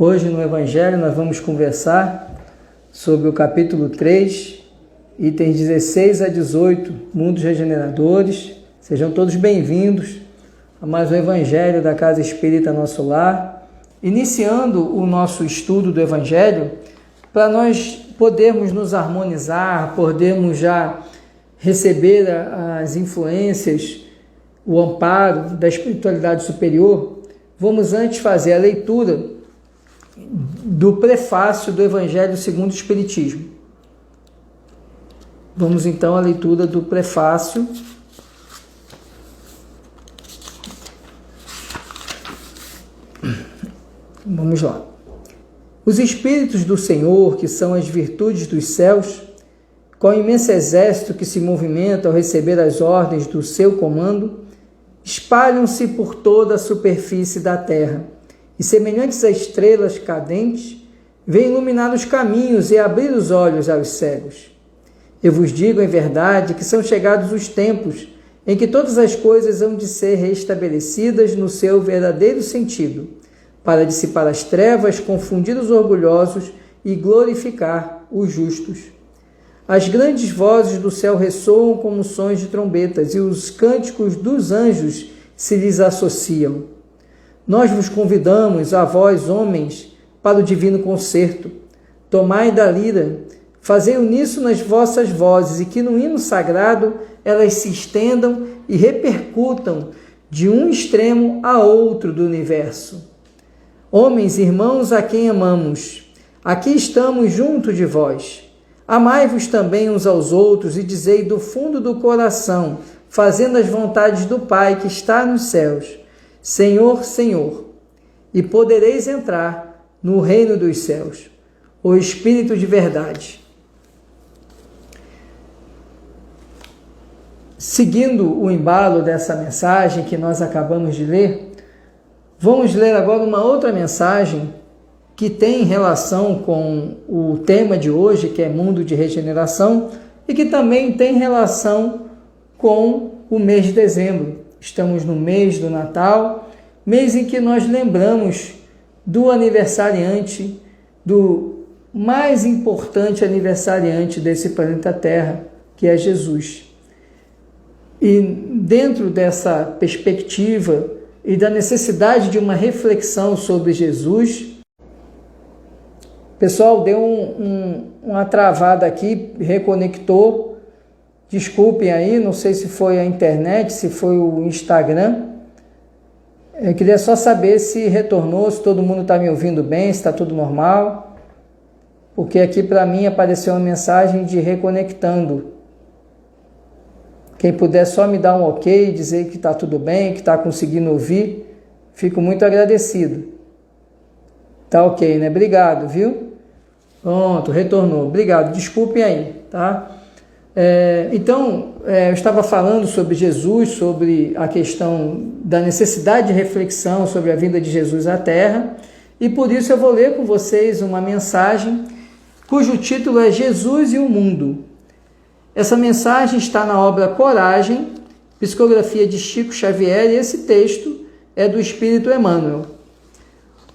Hoje no Evangelho nós vamos conversar sobre o capítulo 3, itens 16 a 18, Mundos Regeneradores. Sejam todos bem-vindos a mais um Evangelho da Casa Espírita Nosso Lar. Iniciando o nosso estudo do Evangelho, para nós podermos nos harmonizar, podermos já receber as influências, o amparo da espiritualidade superior, vamos antes fazer a leitura do prefácio do Evangelho segundo o Espiritismo. Vamos então à leitura do prefácio. Vamos lá. Os Espíritos do Senhor, que são as virtudes dos céus, com o imenso exército que se movimenta ao receber as ordens do seu comando, espalham-se por toda a superfície da terra, e semelhantes a estrelas cadentes, vêm iluminar os caminhos e abrir os olhos aos cegos. Eu vos digo em verdade que são chegados os tempos em que todas as coisas hão de ser restabelecidas no seu verdadeiro sentido, para dissipar as trevas, confundir os orgulhosos e glorificar os justos. As grandes vozes do céu ressoam como sons de trombetas, e os cânticos dos anjos se lhes associam. Nós vos convidamos, a vós, homens, para o divino concerto. Tomai da lira, fazei uníssono as vossas vozes, e que no hino sagrado elas se estendam e repercutam de um extremo a outro do universo. Homens, irmãos a quem amamos, aqui estamos junto de vós. Amai-vos também uns aos outros e dizei do fundo do coração, fazendo as vontades do Pai que está nos céus: Senhor, Senhor, e podereis entrar no reino dos céus. O Espírito de verdade. Seguindo o embalo dessa mensagem que nós acabamos de ler, vamos ler agora uma outra mensagem que tem relação com o tema de hoje, que é Mundo de Regeneração, e que também tem relação com o mês de dezembro. Estamos no mês do Natal, mês em que nós lembramos do aniversariante, do mais importante aniversariante desse planeta Terra, que é Jesus. E dentro dessa perspectiva e da necessidade de uma reflexão sobre Jesus, pessoal, deu uma travada aqui, reconectou. Desculpem aí, não sei se foi a internet, se foi o Instagram. Eu queria só saber se retornou, se todo mundo está me ouvindo bem, se está tudo normal. Porque aqui para mim apareceu uma mensagem de reconectando. Quem puder só me dar um ok, dizer que está tudo bem, que está conseguindo ouvir, fico muito agradecido. Tá ok, né? Obrigado, viu? Pronto, retornou. Obrigado, desculpem aí, tá? Eu estava falando sobre Jesus, sobre a questão da necessidade de reflexão sobre a vinda de Jesus à Terra, e por isso eu vou ler com vocês uma mensagem cujo título é Jesus e o Mundo. Essa mensagem está na obra Coragem, psicografia de Chico Xavier, e esse texto é do Espírito Emmanuel.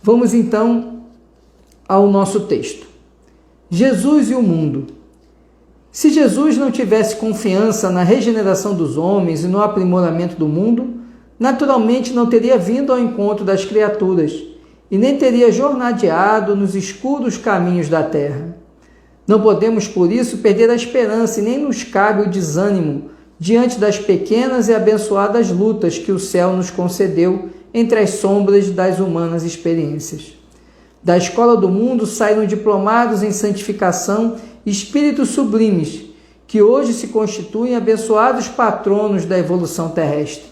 Vamos então ao nosso texto. Jesus e o mundo. Se Jesus não tivesse confiança na regeneração dos homens e no aprimoramento do mundo, naturalmente não teria vindo ao encontro das criaturas e nem teria jornadeado nos escuros caminhos da terra. Não podemos, por isso, perder a esperança e nem nos cabe o desânimo diante das pequenas e abençoadas lutas que o céu nos concedeu entre as sombras das humanas experiências. Da escola do mundo saíram diplomados em santificação espíritos sublimes, que hoje se constituem abençoados patronos da evolução terrestre.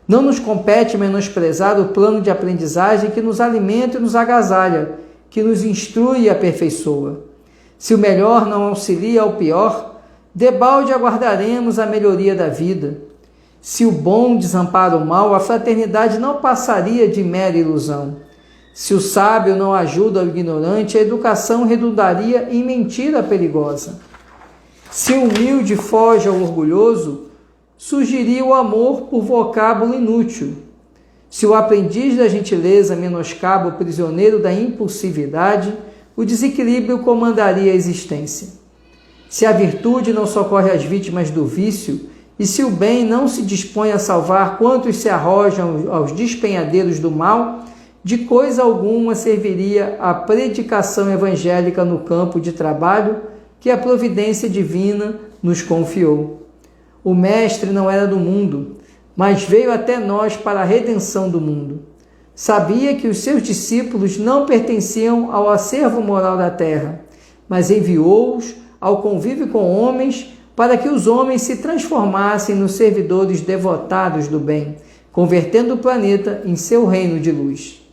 Não nos compete menosprezar o plano de aprendizagem que nos alimenta e nos agasalha, que nos instrui e aperfeiçoa. Se o melhor não auxilia ao pior, debalde aguardaremos a melhoria da vida. Se o bom desampara o mal, a fraternidade não passaria de mera ilusão. Se o sábio não ajuda o ignorante, a educação redundaria em mentira perigosa. Se o humilde foge ao orgulhoso, surgiria o amor por vocábulo inútil. Se o aprendiz da gentileza menoscaba o prisioneiro da impulsividade, o desequilíbrio comandaria a existência. Se a virtude não socorre as vítimas do vício, e se o bem não se dispõe a salvar quantos se arrojam aos despenhadeiros do mal, de coisa alguma serviria a predicação evangélica no campo de trabalho que a providência divina nos confiou. O Mestre não era do mundo, mas veio até nós para a redenção do mundo. Sabia que os seus discípulos não pertenciam ao acervo moral da terra, mas enviou-os ao convívio com homens para que os homens se transformassem nos servidores devotados do bem, convertendo o planeta em seu reino de luz.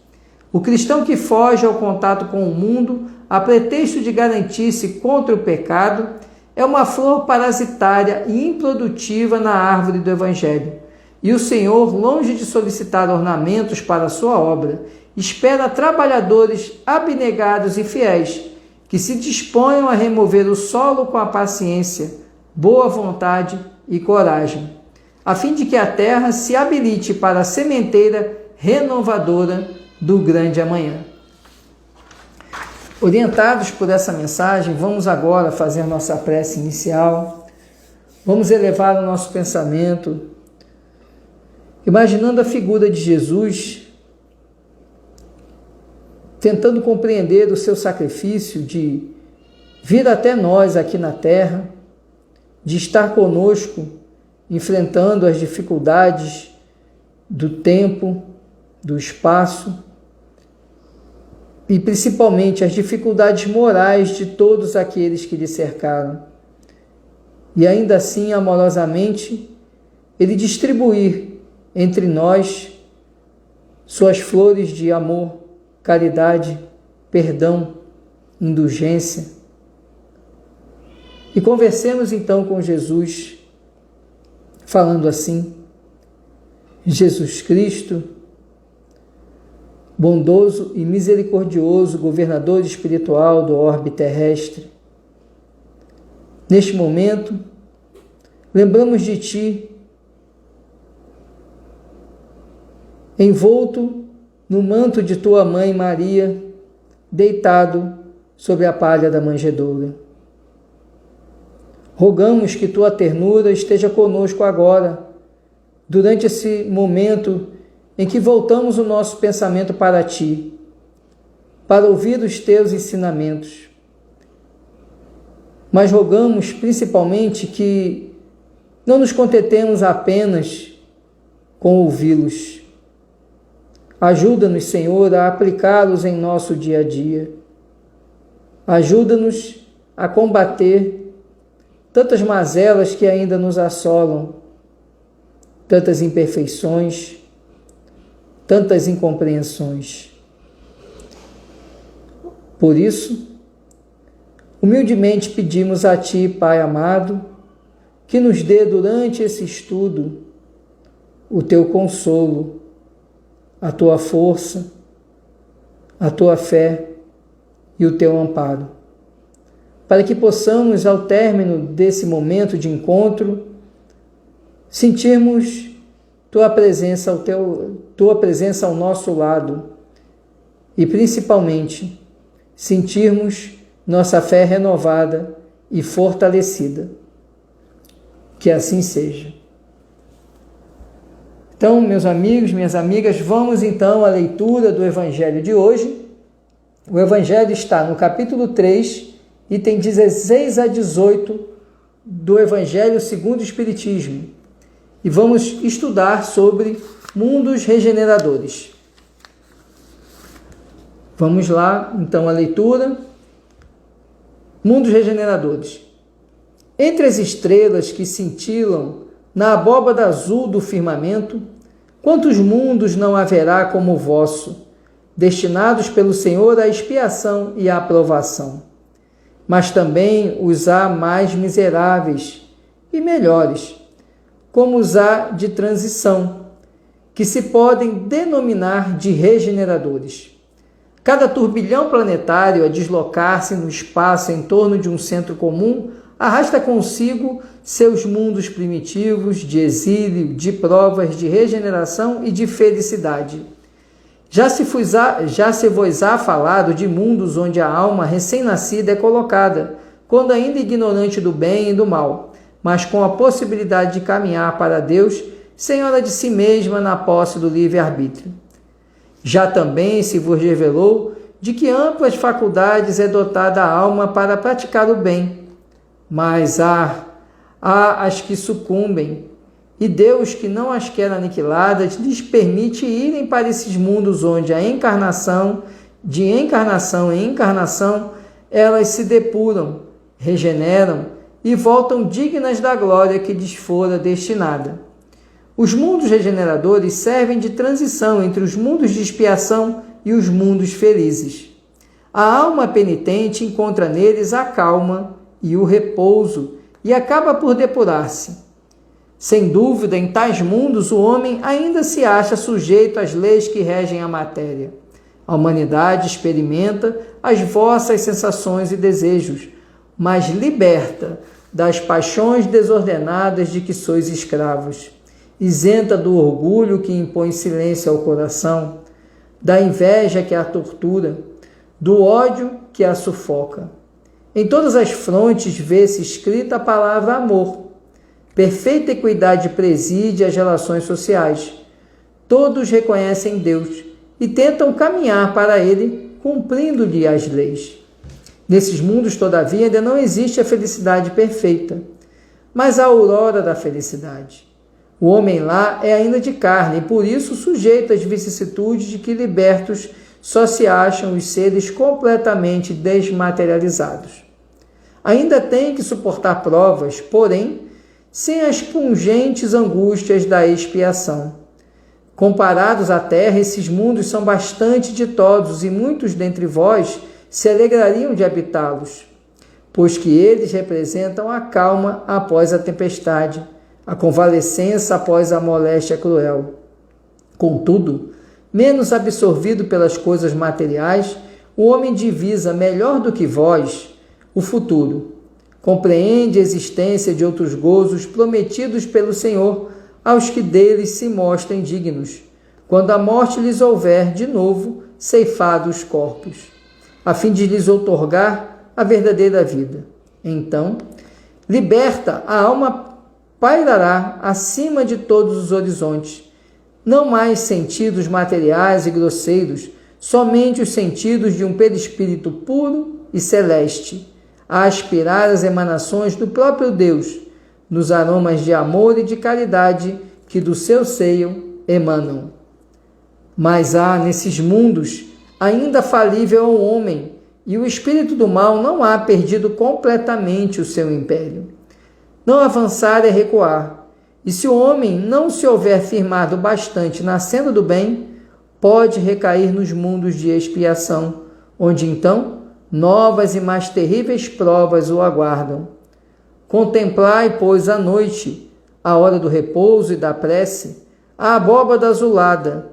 O cristão que foge ao contato com o mundo, a pretexto de garantir-se contra o pecado, é uma flor parasitária e improdutiva na árvore do Evangelho. E o Senhor, longe de solicitar ornamentos para a sua obra, espera trabalhadores abnegados e fiéis, que se disponham a remover o solo com a paciência, boa vontade e coragem, a fim de que a terra se habilite para a sementeira renovadora do grande amanhã. Orientados por essa mensagem, vamos agora fazer nossa prece inicial. Vamos elevar o nosso pensamento, imaginando a figura de Jesus, tentando compreender o seu sacrifício de vir até nós aqui na terra, de estar conosco, enfrentando as dificuldades do tempo, do espaço, e principalmente as dificuldades morais de todos aqueles que lhe cercaram. E ainda assim, amorosamente, ele distribuir entre nós suas flores de amor, caridade, perdão, indulgência. E conversemos então com Jesus, falando assim: Jesus Cristo, bondoso e misericordioso governador espiritual do orbe terrestre, neste momento, lembramos de Ti, envolto no manto de Tua Mãe Maria, deitado sobre a palha da manjedoura. Rogamos que Tua ternura esteja conosco agora, durante esse momento em que voltamos o nosso pensamento para Ti, para ouvir os Teus ensinamentos. Mas rogamos principalmente que não nos contentemos apenas com ouvi-los. Ajuda-nos, Senhor, a aplicá-los em nosso dia a dia. Ajuda-nos a combater tantas mazelas que ainda nos assolam, tantas imperfeições, tantas incompreensões. Por isso, humildemente pedimos a Ti, Pai amado, que nos dê durante esse estudo o Teu consolo, a Tua força, a Tua fé e o Teu amparo, para que possamos, ao término desse momento de encontro, sentirmos Tua presença ao nosso lado e, principalmente, sentirmos nossa fé renovada e fortalecida. Que assim seja. Então, meus amigos, minhas amigas, vamos então à leitura do Evangelho de hoje. O Evangelho está no capítulo 3, item 16 a 18 do Evangelho segundo o Espiritismo. E vamos estudar sobre mundos regeneradores. Vamos lá, então, a leitura. Mundos regeneradores. Entre as estrelas que cintilam na abóbada azul do firmamento, quantos mundos não haverá como o vosso, destinados pelo Senhor à expiação e à aprovação? Mas também os há mais miseráveis e melhores, como os há de transição, que se podem denominar de regeneradores. Cada turbilhão planetário a deslocar-se no espaço em torno de um centro comum arrasta consigo seus mundos primitivos de exílio, de provas, de regeneração e de felicidade. Já se vos há falado de mundos onde a alma recém-nascida é colocada, quando ainda ignorante do bem e do mal, mas com a possibilidade de caminhar para Deus, senhora de si mesma na posse do livre-arbítrio. Já também se vos revelou de que amplas faculdades é dotada a alma para praticar o bem, mas há as que sucumbem, e Deus, que não as quer aniquiladas, lhes permite irem para esses mundos onde a encarnação, de encarnação em encarnação, elas se depuram, regeneram e voltam dignas da glória que lhes fora destinada. Os mundos regeneradores servem de transição entre os mundos de expiação e os mundos felizes. A alma penitente encontra neles a calma e o repouso e acaba por depurar-se. Sem dúvida, em tais mundos, o homem ainda se acha sujeito às leis que regem a matéria. A humanidade experimenta as vossas sensações e desejos, mas liberta das paixões desordenadas de que sois escravos, isenta do orgulho que impõe silêncio ao coração, da inveja que a tortura, do ódio que a sufoca. Em todas as frontes vê-se escrita a palavra amor. Perfeita equidade preside as relações sociais. Todos reconhecem Deus e tentam caminhar para Ele, cumprindo-lhe as leis. Nesses mundos, todavia, ainda não existe a felicidade perfeita, mas a aurora da felicidade. O homem lá é ainda de carne e, por isso, sujeito às vicissitudes de que libertos só se acham os seres completamente desmaterializados. Ainda tem que suportar provas, porém, sem as pungentes angústias da expiação. Comparados à terra, esses mundos são bastante ditosos e muitos dentre vós se alegrariam de habitá-los, pois que eles representam a calma após a tempestade, a convalescença após a moléstia cruel. Contudo, menos absorvido pelas coisas materiais, o homem divisa melhor do que vós o futuro. Compreende a existência de outros gozos prometidos pelo Senhor aos que deles se mostrem dignos, quando a morte lhes houver de novo ceifado os corpos, a fim de lhes outorgar a verdadeira vida. Então, liberta, a alma pairará acima de todos os horizontes, não mais sentidos materiais e grosseiros, somente os sentidos de um perispírito puro e celeste, a aspirar as emanações do próprio Deus, nos aromas de amor e de caridade que do seu seio emanam. Mas há nesses mundos ainda falível ao homem, e o espírito do mal não há perdido completamente o seu império. Não avançar é recuar, e se o homem não se houver firmado bastante na senda do bem, pode recair nos mundos de expiação, onde então novas e mais terríveis provas o aguardam. Contemplai, pois, à noite, a hora do repouso e da prece, a abóbada azulada,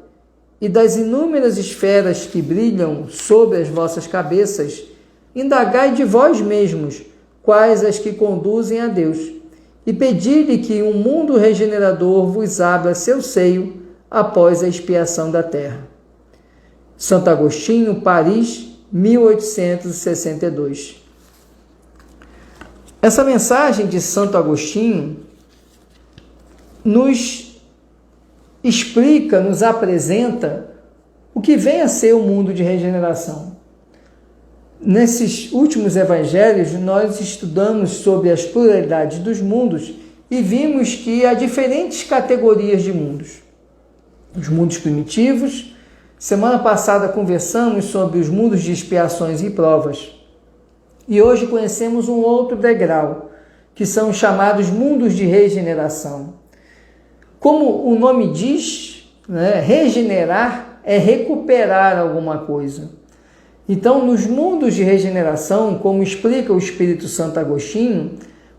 e das inúmeras esferas que brilham sobre as vossas cabeças, indagai de vós mesmos quais as que conduzem a Deus, e pedi-lhe que um mundo regenerador vos abra seu seio após a expiação da terra. Santo Agostinho, Paris, 1862. Essa mensagem de Santo Agostinho nos explica, nos apresenta o que vem a ser o mundo de regeneração. Nesses últimos evangelhos, nós estudamos sobre as pluralidades dos mundos e vimos que há diferentes categorias de mundos. Os mundos primitivos. Semana passada conversamos sobre os mundos de expiações e provas. E hoje conhecemos um outro degrau, que são os chamados mundos de regeneração. Como o nome diz, regenerar é recuperar alguma coisa. Então, nos mundos de regeneração, como explica o Espírito Santo Agostinho,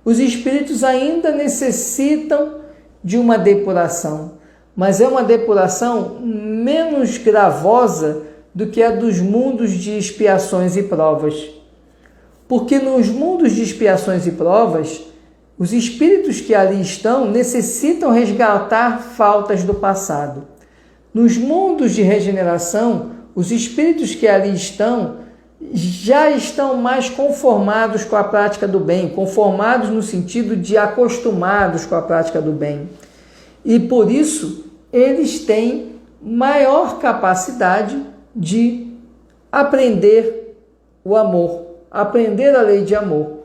os espíritos ainda necessitam de uma depuração, mas é uma depuração menos gravosa do que a dos mundos de expiações e provas. Porque nos mundos de expiações e provas, os espíritos que ali estão necessitam resgatar faltas do passado. Nos mundos de regeneração, os espíritos que ali estão já estão mais conformados com a prática do bem, conformados no sentido de acostumados com a prática do bem. E por isso, eles têm maior capacidade de aprender o amor, aprender a lei de amor.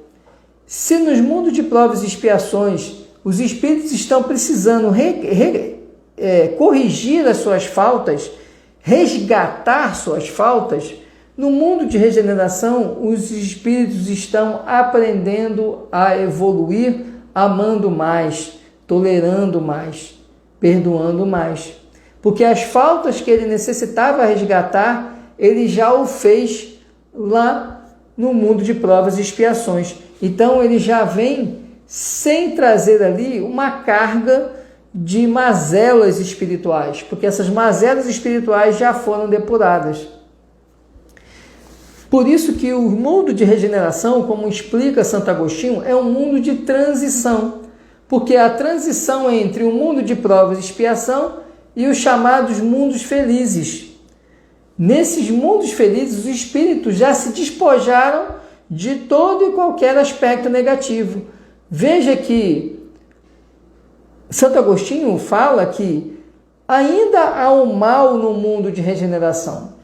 Se nos mundos de provas e expiações os espíritos estão precisando corrigir as suas faltas, resgatar suas faltas, no mundo de regeneração os espíritos estão aprendendo a evoluir, amando mais, tolerando mais, perdoando mais. Porque as faltas que ele necessitava resgatar, ele já o fez lá no mundo de provas e expiações. Então ele já vem sem trazer ali uma carga de mazelas espirituais, porque essas mazelas espirituais já foram depuradas. Por isso que o mundo de regeneração, como explica Santo Agostinho, é um mundo de transição, porque a transição entre o mundo de provas e expiação e os chamados mundos felizes. Nesses mundos felizes, os espíritos já se despojaram de todo e qualquer aspecto negativo. Veja que Santo Agostinho fala que ainda há o mal no mundo de regeneração,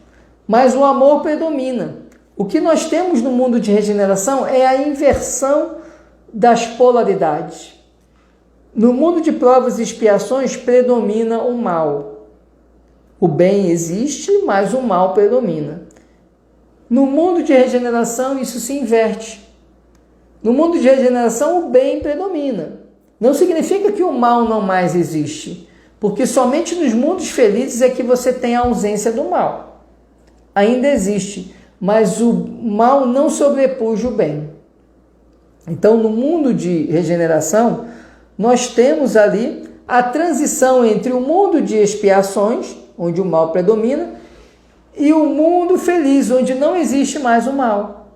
mas o amor predomina. O que nós temos no mundo de regeneração é a inversão das polaridades. No mundo de provas e expiações predomina o mal. O bem existe, mas o mal predomina. No mundo de regeneração isso se inverte. No mundo de regeneração o bem predomina. Não significa que o mal não mais existe, porque somente nos mundos felizes é que você tem a ausência do mal. Ainda existe, mas o mal não sobrepuja o bem. Então, no mundo de regeneração, nós temos ali a transição entre o mundo de expiações, onde o mal predomina, e o mundo feliz, onde não existe mais o mal.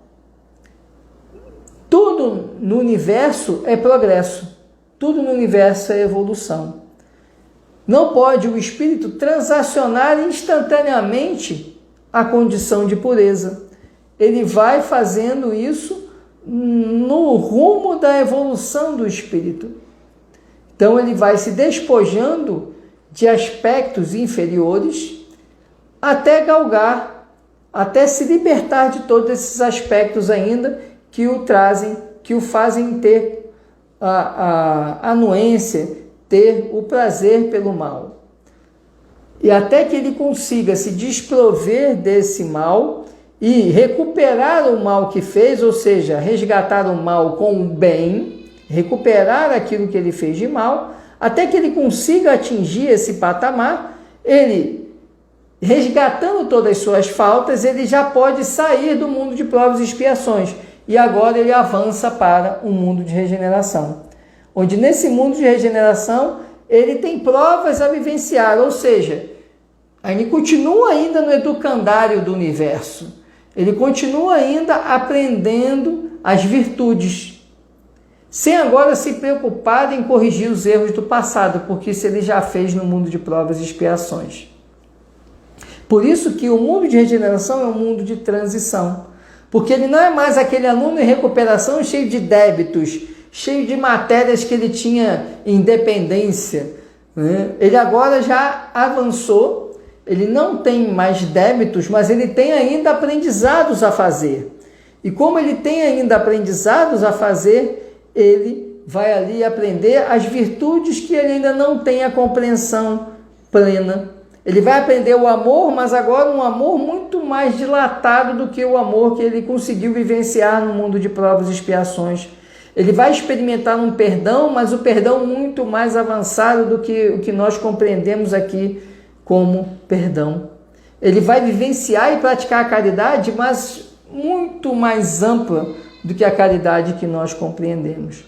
Tudo no universo é progresso, tudo no universo é evolução. Não pode o espírito transacionar instantaneamente a condição de pureza. Ele vai fazendo isso no rumo da evolução do espírito. Então ele vai se despojando de aspectos inferiores até galgar, até se libertar de todos esses aspectos ainda que o trazem, que o fazem ter a anuência, ter o prazer pelo mal. E até que ele consiga se desprover desse mal e recuperar o mal que fez, ou seja, resgatar o mal com o bem, recuperar aquilo que ele fez de mal, até que ele consiga atingir esse patamar, ele, resgatando todas as suas faltas, ele já pode sair do mundo de provas e expiações. E agora ele avança para o mundo de regeneração, onde nesse mundo de regeneração ele tem provas a vivenciar, ou seja, ele continua ainda no educandário do universo, ele continua ainda aprendendo as virtudes, sem agora se preocupar em corrigir os erros do passado, porque isso ele já fez no mundo de provas e expiações. Por isso que o mundo de regeneração é um mundo de transição, porque ele não é mais aquele aluno em recuperação cheio de débitos, cheio de matérias que ele tinha em dependência, né? Ele agora já avançou, ele não tem mais débitos, mas ele tem ainda aprendizados a fazer. E como ele tem ainda aprendizados a fazer, ele vai ali aprender as virtudes que ele ainda não tem a compreensão plena. Ele vai aprender o amor, mas agora um amor muito mais dilatado do que o amor que ele conseguiu vivenciar no mundo de provas e expiações. Ele vai experimentar um perdão, mas o perdão muito mais avançado do que o que nós compreendemos aqui como perdão. Ele vai vivenciar e praticar a caridade, mas muito mais ampla do que a caridade que nós compreendemos.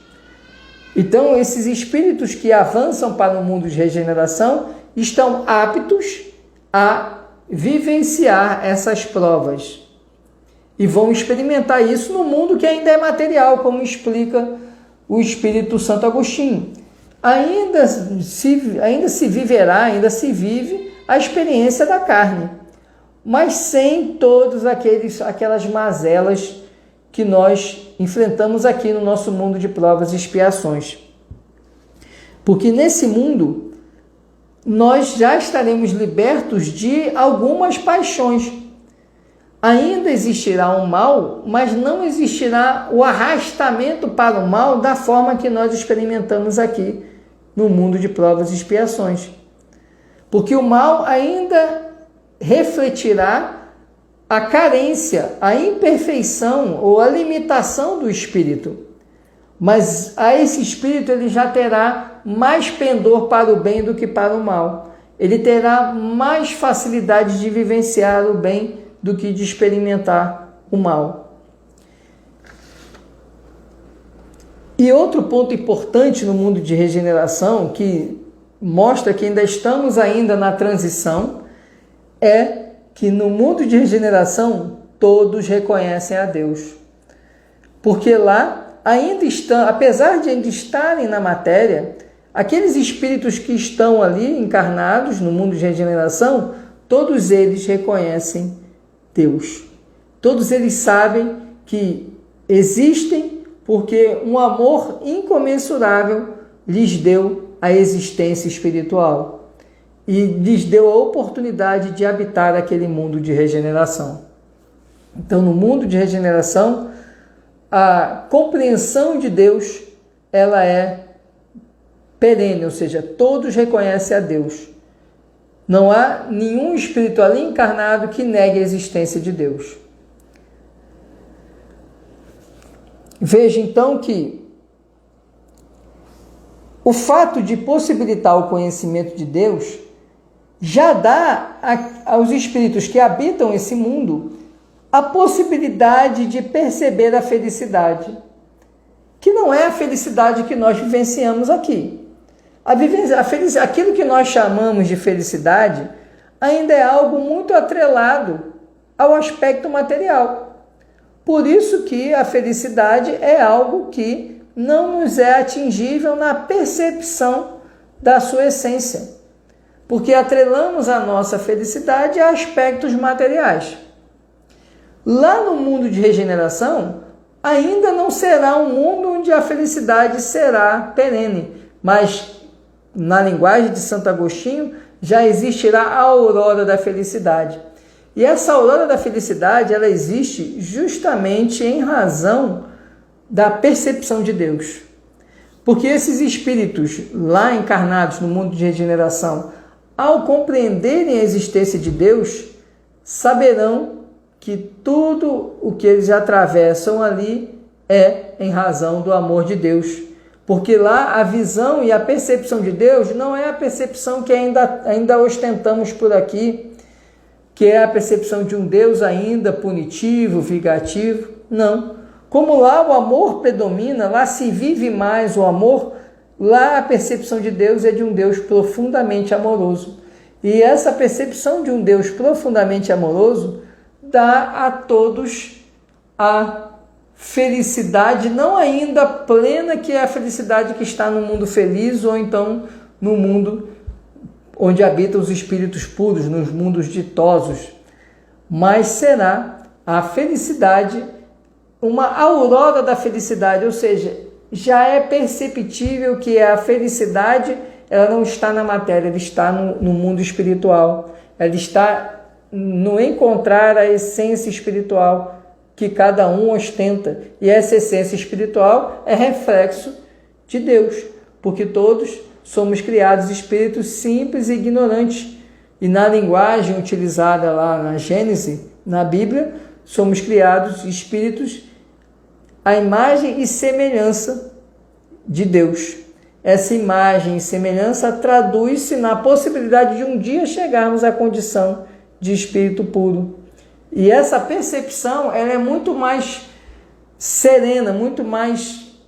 Então, esses espíritos que avançam para o mundo de regeneração estão aptos a vivenciar essas provas. e vão experimentar isso no mundo que ainda é material, como explica o Espírito Santo Agostinho. Ainda se vive a experiência da carne, mas sem todas aquelas mazelas que nós enfrentamos aqui no nosso mundo de provas e expiações. Porque nesse mundo nós já estaremos libertos de algumas paixões. Ainda existirá um mal, mas não existirá o arrastamento para o mal da forma que nós experimentamos aqui no mundo de provas e expiações. Porque o mal ainda refletirá a carência, a imperfeição ou a limitação do espírito. Mas a esse espírito ele já terá mais pendor para o bem do que para o mal. Ele terá mais facilidade de vivenciar o bem do que de experimentar o mal. E outro ponto importante no mundo de regeneração, que mostra que ainda estamos na transição, é que no mundo de regeneração todos reconhecem a Deus. Porque lá apesar de ainda estarem na matéria, aqueles espíritos que estão ali encarnados no mundo de regeneração, todos eles reconhecem Deus. Todos eles sabem que existem porque um amor incomensurável lhes deu a existência espiritual e lhes deu a oportunidade de habitar aquele mundo de regeneração. Então, no mundo de regeneração, a compreensão de Deus ela é perene, ou seja, todos reconhecem a Deus. Não há nenhum espírito ali encarnado que negue a existência de Deus. Veja então que o fato de possibilitar o conhecimento de Deus já dá aos espíritos que habitam esse mundo a possibilidade de perceber a felicidade, que não é a felicidade que nós vivenciamos aqui. Aquilo que nós chamamos de felicidade ainda é algo muito atrelado ao aspecto material. Por isso que a felicidade é algo que não nos é atingível na percepção da sua essência, porque atrelamos a nossa felicidade a aspectos materiais. Lá no mundo de regeneração, ainda não será um mundo onde a felicidade será perene, mas na linguagem de Santo Agostinho, já existirá a aurora da felicidade. E essa aurora da felicidade, ela existe justamente em razão da percepção de Deus. Porque esses espíritos lá encarnados no mundo de regeneração, ao compreenderem a existência de Deus, saberão que tudo o que eles atravessam ali é em razão do amor de Deus. Porque lá a visão e a percepção de Deus não é a percepção que ainda ostentamos por aqui, que é a percepção de um Deus ainda punitivo, vingativo. Não. Como lá o amor predomina, lá se vive mais o amor, lá a percepção de Deus é de um Deus profundamente amoroso. E essa percepção de um Deus profundamente amoroso dá a todos a felicidade não ainda plena, que é a felicidade que está no mundo feliz, ou então no mundo onde habitam os espíritos puros, nos mundos ditosos, mas será a felicidade, uma aurora da felicidade, ou seja, já é perceptível que a felicidade ela não está na matéria, ela está no mundo espiritual, ela está no encontrar a essência espiritual que cada um ostenta, e essa essência espiritual é reflexo de Deus, porque todos somos criados espíritos simples e ignorantes, e na linguagem utilizada lá na Gênese, na Bíblia, somos criados espíritos à imagem e semelhança de Deus. Essa imagem e semelhança traduz-se na possibilidade de um dia chegarmos à condição de espírito puro. E essa percepção ela é muito mais serena, muito mais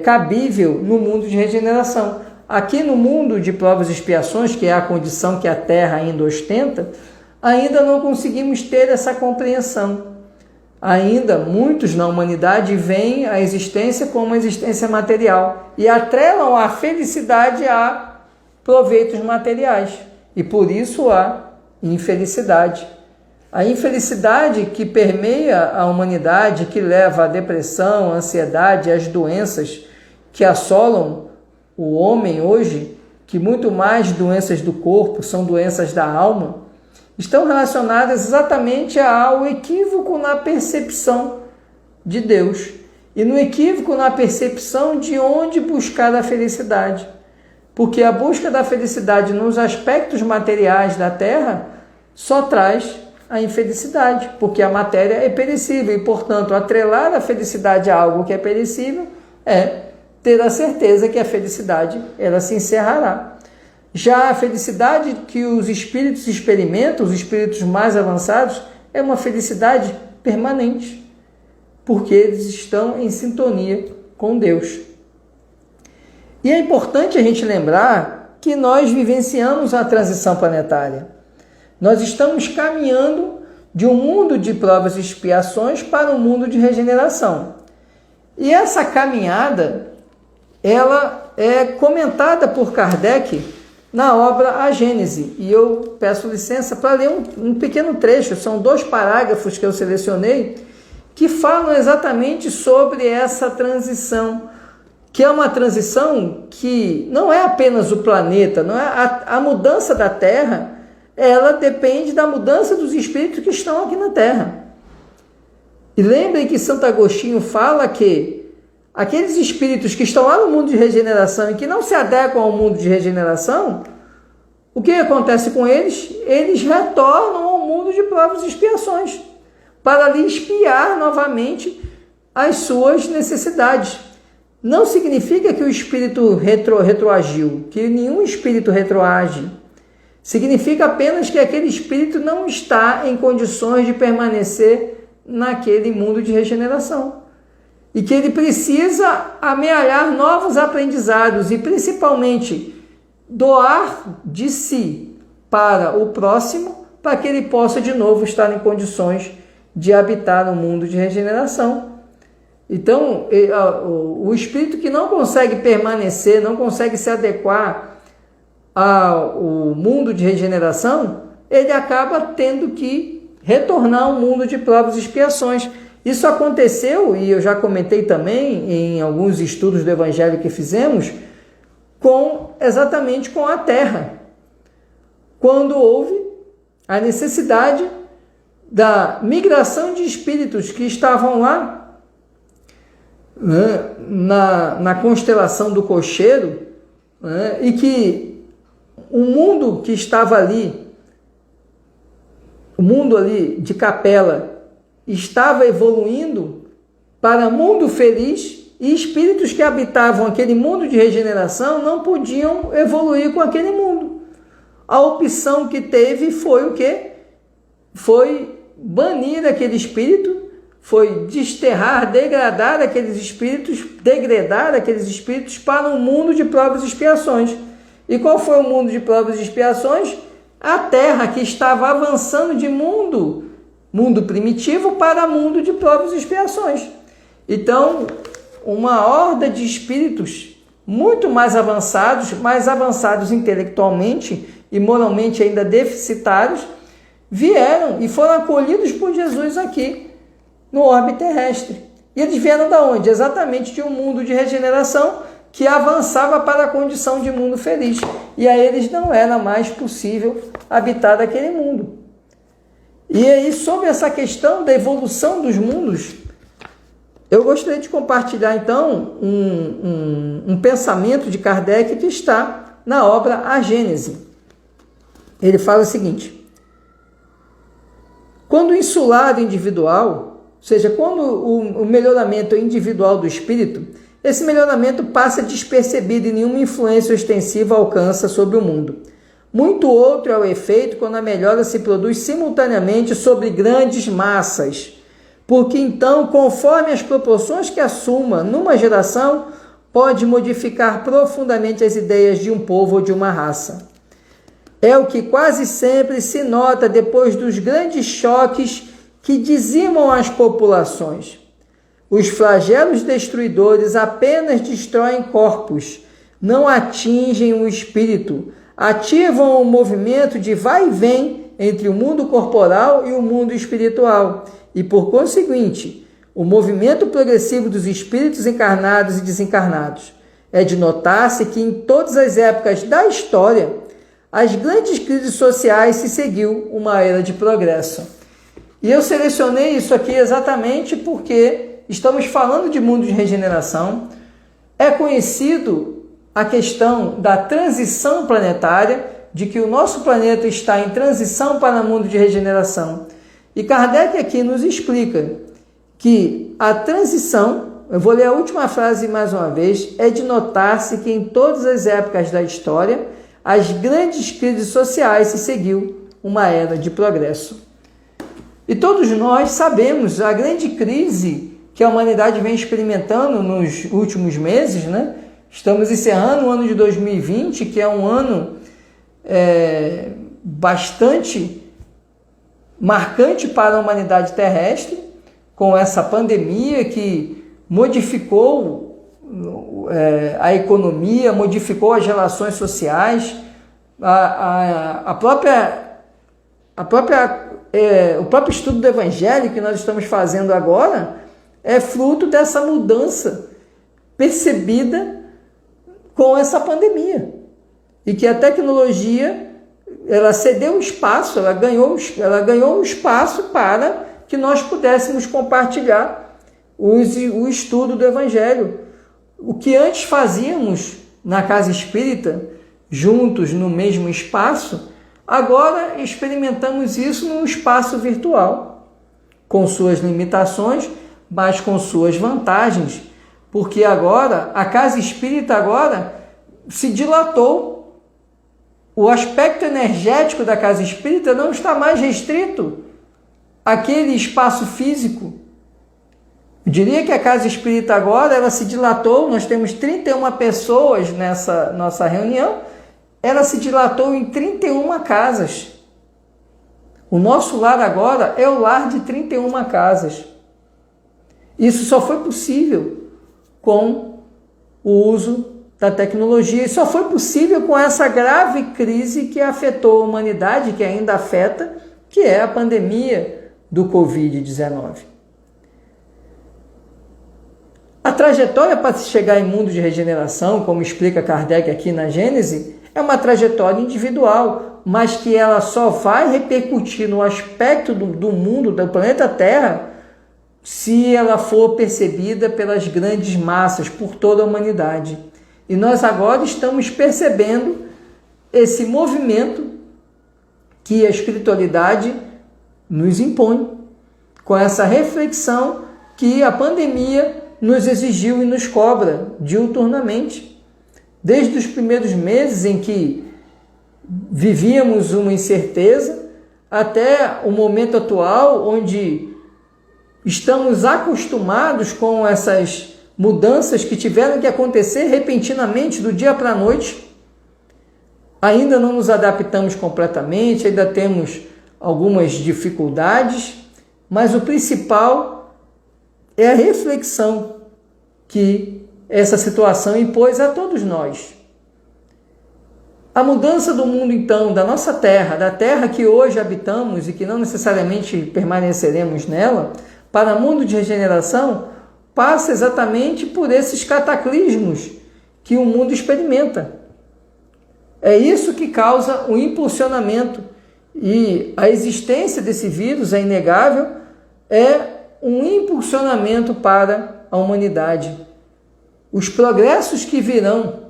cabível no mundo de regeneração. Aqui no mundo de provas e expiações, que é a condição que a Terra ainda ostenta, ainda não conseguimos ter essa compreensão ainda muitos na humanidade veem a existência como uma existência material e atrelam a felicidade a proveitos materiais, e por isso a infelicidade. A infelicidade que permeia a humanidade, que leva à depressão, à ansiedade, às doenças que assolam o homem hoje, que muito mais doenças do corpo são doenças da alma, estão relacionadas exatamente ao equívoco na percepção de Deus e no equívoco na percepção de onde buscar a felicidade. Porque a busca da felicidade nos aspectos materiais da terra só traz a infelicidade, porque a matéria é perecível e, portanto, atrelar a felicidade a algo que é perecível é ter a certeza que a felicidade ela se encerrará. Já a felicidade que os espíritos experimentam, os espíritos mais avançados, é uma felicidade permanente, porque eles estão em sintonia com Deus. E é importante a gente lembrar que nós vivenciamos a transição planetária. Nós estamos caminhando de um mundo de provas e expiações para um mundo de regeneração. E essa caminhada, ela é comentada por Kardec na obra A Gênese. E eu peço licença para ler um pequeno trecho, são 2 parágrafos que eu selecionei, que falam exatamente sobre essa transição, que é uma transição que não é apenas o planeta, não é a mudança da Terra, ela depende da mudança dos espíritos que estão aqui na Terra. E lembrem que Santo Agostinho fala que aqueles espíritos que estão lá no mundo de regeneração e que não se adequam ao mundo de regeneração, o que acontece com eles? Eles retornam ao mundo de provas e expiações, para ali expiar novamente as suas necessidades. Não significa que o espírito retroagiu, que nenhum espírito retroage. Significa apenas que aquele espírito não está em condições de permanecer naquele mundo de regeneração. E que ele precisa amealhar novos aprendizados e, principalmente, doar de si para o próximo, para que ele possa de novo estar em condições de habitar no mundo de regeneração. Então, o espírito que não consegue permanecer, não consegue se adequar ao mundo de regeneração, ele acaba tendo que retornar ao mundo de provas e expiações. Isso aconteceu, e eu já comentei também em alguns estudos do Evangelho que fizemos, exatamente com a Terra, quando houve a necessidade da migração de espíritos que estavam lá, né, na constelação do Cocheiro, né, e que o mundo que estava ali, o mundo ali de Capela, estava evoluindo para mundo feliz, e espíritos que habitavam aquele mundo de regeneração não podiam evoluir com aquele mundo. A opção que teve foi o quê? Foi banir aquele espírito, foi desterrar, degradar aqueles espíritos, degradar aqueles espíritos para um mundo de provas e expiações. E qual foi o mundo de provas e expiações? A Terra, que estava avançando de mundo primitivo para mundo de provas e expiações. Então, uma horda de espíritos muito mais avançados intelectualmente e moralmente ainda deficitários, vieram e foram acolhidos por Jesus aqui, no orbe terrestre. E eles vieram de onde? Exatamente de um mundo de regeneração que avançava para a condição de mundo feliz. E a eles não era mais possível habitar aquele mundo. E aí, sobre essa questão da evolução dos mundos, eu gostaria de compartilhar, então, um pensamento de Kardec que está na obra A Gênese. Ele fala o seguinte: quando o insulado individual, ou seja, quando o melhoramento individual do espírito, esse melhoramento passa despercebido e nenhuma influência ostensiva alcança sobre o mundo. Muito outro é o efeito quando a melhora se produz simultaneamente sobre grandes massas, porque então, conforme as proporções que assuma numa geração, pode modificar profundamente as ideias de um povo ou de uma raça. É o que quase sempre se nota depois dos grandes choques que dizimam as populações. Os flagelos destruidores apenas destroem corpos, não atingem o espírito, ativam o movimento de vai e vem entre o mundo corporal e o mundo espiritual, e, por conseguinte, o movimento progressivo dos espíritos encarnados e desencarnados. É de notar-se que em todas as épocas da história, as grandes crises sociais se seguiu uma era de progresso. E eu selecionei isso aqui exatamente porque estamos falando de mundo de regeneração. É conhecido a questão da transição planetária, de que o nosso planeta está em transição para o mundo de regeneração. E Kardec aqui nos explica que a transição, eu vou ler a última frase mais uma vez, é de notar-se que em todas as épocas da história, as grandes crises sociais se seguiu uma era de progresso. E todos nós sabemos a grande crise que a humanidade vem experimentando nos últimos meses, né? Estamos encerrando o ano de 2020, que é um ano bastante marcante para a humanidade terrestre, com essa pandemia que modificou a economia, modificou as relações sociais, o próprio estudo do Evangelho que nós estamos fazendo agora é fruto dessa mudança percebida com essa pandemia. E que a tecnologia, ela cedeu espaço, ela ganhou espaço para que nós pudéssemos compartilhar o estudo do Evangelho. O que antes fazíamos na casa espírita, juntos no mesmo espaço, agora experimentamos isso num espaço virtual, com suas limitações, mas com suas vantagens, porque agora a casa espírita agora se dilatou. O aspecto energético da casa espírita não está mais restrito àquele espaço físico. Eu diria que a casa espírita agora ela se dilatou, nós temos 31 pessoas nessa nossa reunião, ela se dilatou em 31 casas. O nosso lar agora é o lar de 31 casas. Isso só foi possível com o uso da tecnologia, e só foi possível com essa grave crise que afetou a humanidade, que ainda afeta, que é a pandemia do Covid-19. A trajetória para se chegar em mundo de regeneração, como explica Kardec aqui na Gênese, é uma trajetória individual, mas que ela só vai repercutir no aspecto do mundo, do planeta Terra, se ela for percebida pelas grandes massas, por toda a humanidade. E nós agora estamos percebendo esse movimento que a espiritualidade nos impõe, com essa reflexão que a pandemia nos exigiu e nos cobra diuturnamente. Desde os primeiros meses em que vivíamos uma incerteza, até o momento atual, onde estamos acostumados com essas mudanças que tiveram que acontecer repentinamente do dia para a noite. Ainda não nos adaptamos completamente, ainda temos algumas dificuldades, mas o principal é a reflexão que essa situação impôs a todos nós. A mudança do mundo, então, da nossa terra, da terra que hoje habitamos e que não necessariamente permaneceremos nela, para o mundo de regeneração, passa exatamente por esses cataclismos que o mundo experimenta. É isso que causa o impulsionamento, e a existência desse vírus é inegável, é um impulsionamento para a humanidade. Os progressos que virão,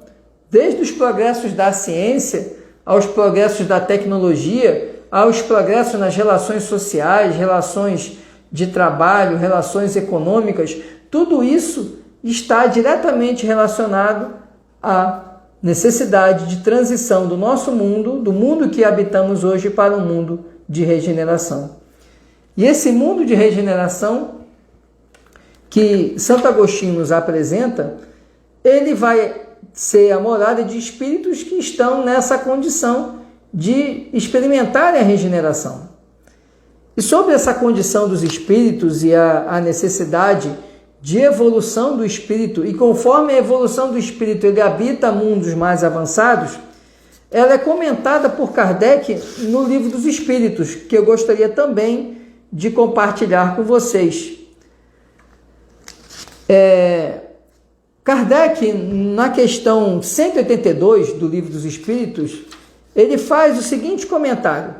desde os progressos da ciência, aos progressos da tecnologia, aos progressos nas relações sociais, relações de trabalho, relações econômicas, tudo isso está diretamente relacionado à necessidade de transição do nosso mundo, do mundo que habitamos hoje, para um mundo de regeneração. E esse mundo de regeneração que Santo Agostinho nos apresenta, ele vai ser a morada de espíritos que estão nessa condição de experimentarem a regeneração. E sobre essa condição dos espíritos e a necessidade de evolução do espírito, e conforme a evolução do espírito ele habita mundos mais avançados, ela é comentada por Kardec no Livro dos Espíritos, que eu gostaria também de compartilhar com vocês. Kardec, na questão 182 do Livro dos Espíritos, ele faz o seguinte comentário: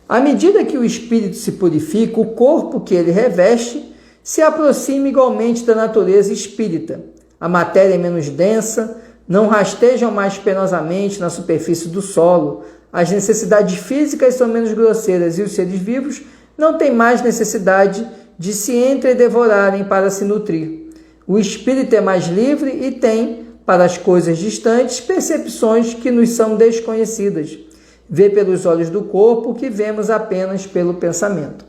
à medida que o espírito se purifica, o corpo que ele reveste se aproxima igualmente da natureza espírita. A matéria é menos densa, não rastejam mais penosamente na superfície do solo, as necessidades físicas são menos grosseiras e os seres vivos não têm mais necessidade de se entredevorarem para se nutrir. O espírito é mais livre e tem, para as coisas distantes, percepções que nos são desconhecidas. Vê pelos olhos do corpo o que vemos apenas pelo pensamento.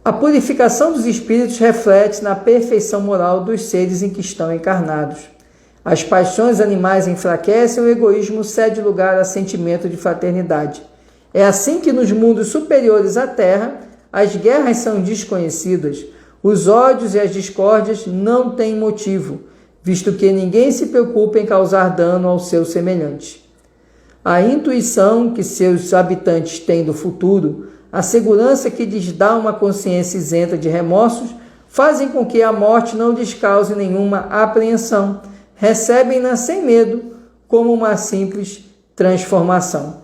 A purificação dos espíritos reflete na perfeição moral dos seres em que estão encarnados. As paixões animais enfraquecem, o egoísmo cede lugar a sentimento de fraternidade. É assim que nos mundos superiores à Terra, as guerras são desconhecidas, os ódios e as discórdias não têm motivo, visto que ninguém se preocupa em causar dano ao seu semelhante. A intuição que seus habitantes têm do futuro, a segurança que lhes dá uma consciência isenta de remorsos, fazem com que a morte não lhes cause nenhuma apreensão. Recebem-na sem medo, como uma simples transformação.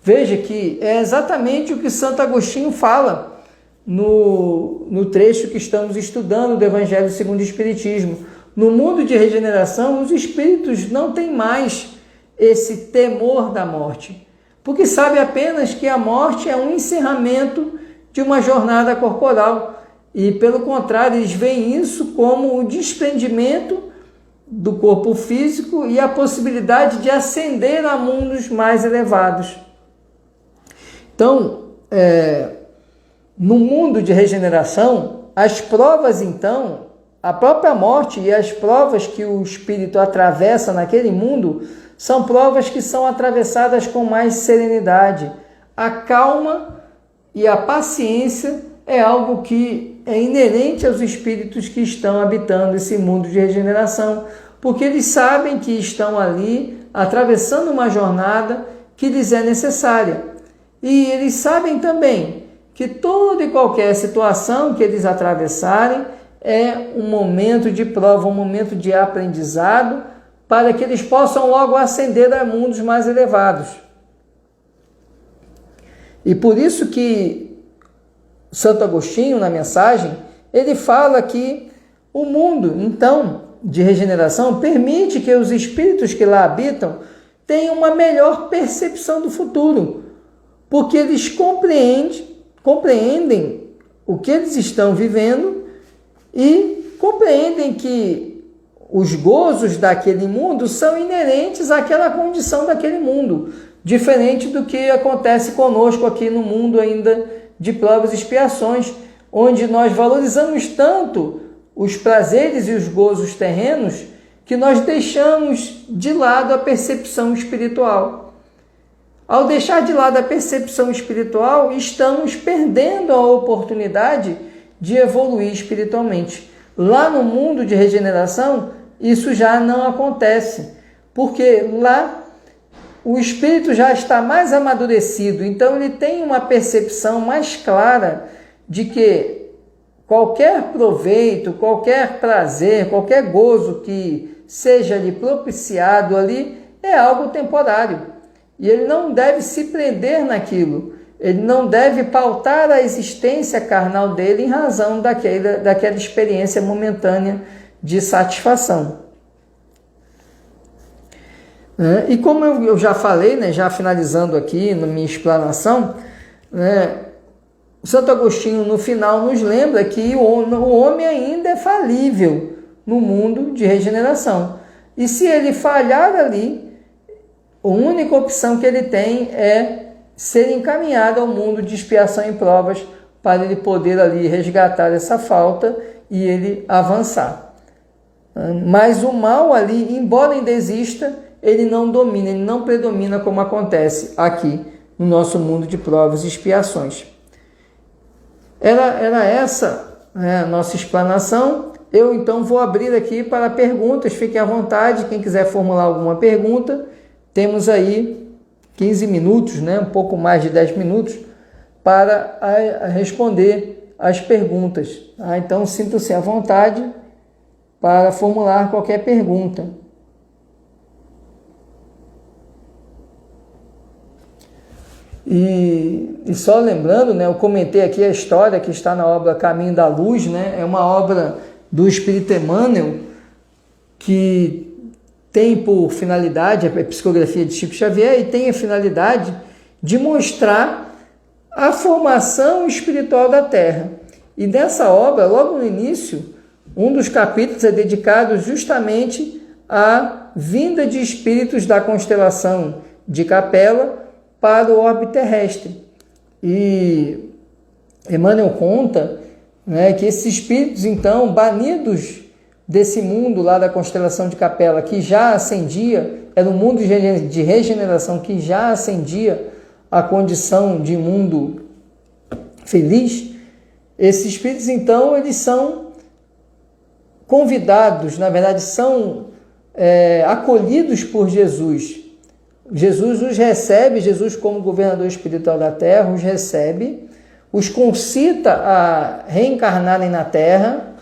Veja que é exatamente o que Santo Agostinho fala no trecho que estamos estudando do Evangelho segundo o Espiritismo. No mundo de regeneração, os espíritos não têm mais esse temor da morte, porque sabe apenas que a morte é um encerramento de uma jornada corporal e, pelo contrário, eles veem isso como o desprendimento do corpo físico e a possibilidade de ascender a mundos mais elevados. Então, no mundo de regeneração, as provas, então, a própria morte e as provas que o espírito atravessa naquele mundo são provas que são atravessadas com mais serenidade. A calma e a paciência é algo que é inerente aos espíritos que estão habitando esse mundo de regeneração, porque eles sabem que estão ali atravessando uma jornada que lhes é necessária. E eles sabem também que toda e qualquer situação que eles atravessarem é um momento de prova, um momento de aprendizado, para que eles possam logo ascender a mundos mais elevados. E por isso que Santo Agostinho, na mensagem, ele fala que o mundo, então, de regeneração, permite que os espíritos que lá habitam tenham uma melhor percepção do futuro, porque eles compreendem o que eles estão vivendo e compreendem que os gozos daquele mundo são inerentes àquela condição daquele mundo, diferente do que acontece conosco aqui no mundo ainda de provas e expiações, onde nós valorizamos tanto os prazeres e os gozos terrenos que nós deixamos de lado a percepção espiritual. Ao deixar de lado a percepção espiritual, estamos perdendo a oportunidade de evoluir espiritualmente. Lá no mundo de regeneração, isso já não acontece, porque lá o espírito já está mais amadurecido, então ele tem uma percepção mais clara de que qualquer proveito, qualquer prazer, qualquer gozo que seja lhe propiciado ali é algo temporário. E ele não deve se prender naquilo, ele não deve pautar a existência carnal dele em razão daquela experiência momentânea de satisfação. E como eu já falei, já finalizando aqui na minha explanação, Santo Agostinho no final nos lembra que o homem ainda é falível no mundo de regeneração. E se ele falhar ali, a única opção que ele tem é ser encaminhado ao mundo de expiação e provas para ele poder ali resgatar essa falta e ele avançar. Mas o mal ali, embora ainda exista, ele não domina, ele não predomina como acontece aqui no nosso mundo de provas e expiações. Era essa, né, a nossa explanação. Eu então vou abrir aqui para perguntas, fiquem à vontade, quem quiser formular alguma pergunta, temos aí 15 minutos, né, um pouco mais de 10 minutos, para responder as perguntas. Então sintam-se à vontade para formular qualquer pergunta. E só lembrando, né, eu comentei aqui a história que está na obra Caminho da Luz, né, é uma obra do Espírito Emmanuel, que tem por finalidade, a psicografia de Chico Xavier, e tem a finalidade de mostrar a formação espiritual da Terra. E nessa obra, logo no início, um dos capítulos é dedicado justamente à vinda de espíritos da constelação de Capela para o orbe terrestre. E Emmanuel conta, né, que esses espíritos, então, banidos desse mundo lá da constelação de Capela, que já ascendia, era um mundo de regeneração que já ascendia à condição de mundo feliz, esses espíritos, então, eles são convidados, na verdade, são acolhidos por Jesus. Jesus os recebe, Jesus como governador espiritual da Terra, os recebe, os concita a reencarnarem na Terra,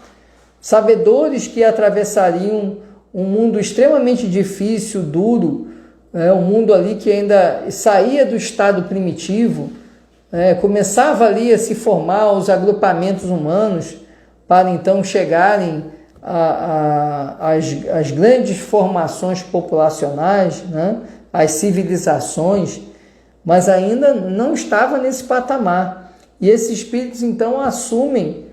sabedores que atravessariam um mundo extremamente difícil, duro, um mundo ali que ainda saía do estado primitivo, começava ali a se formar os agrupamentos humanos para então chegarem às grandes formações populacionais, né? As civilizações, mas ainda não estava nesse patamar. E esses espíritos então assumem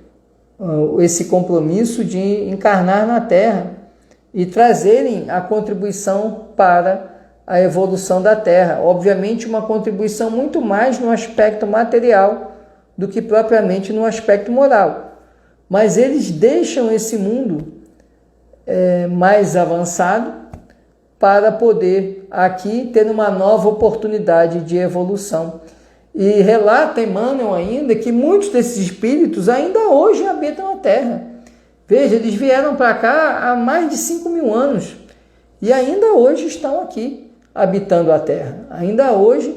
esse compromisso de encarnar na Terra e trazerem a contribuição para a evolução da Terra. Obviamente uma contribuição muito mais no aspecto material do que propriamente no aspecto moral. Mas eles deixam esse mundo mais avançado para poder aqui ter uma nova oportunidade de evolução. E relata Emmanuel ainda que muitos desses espíritos ainda hoje habitam a Terra. Veja, eles vieram para cá há mais de 5.000 anos e ainda hoje estão aqui habitando a Terra. Ainda hoje,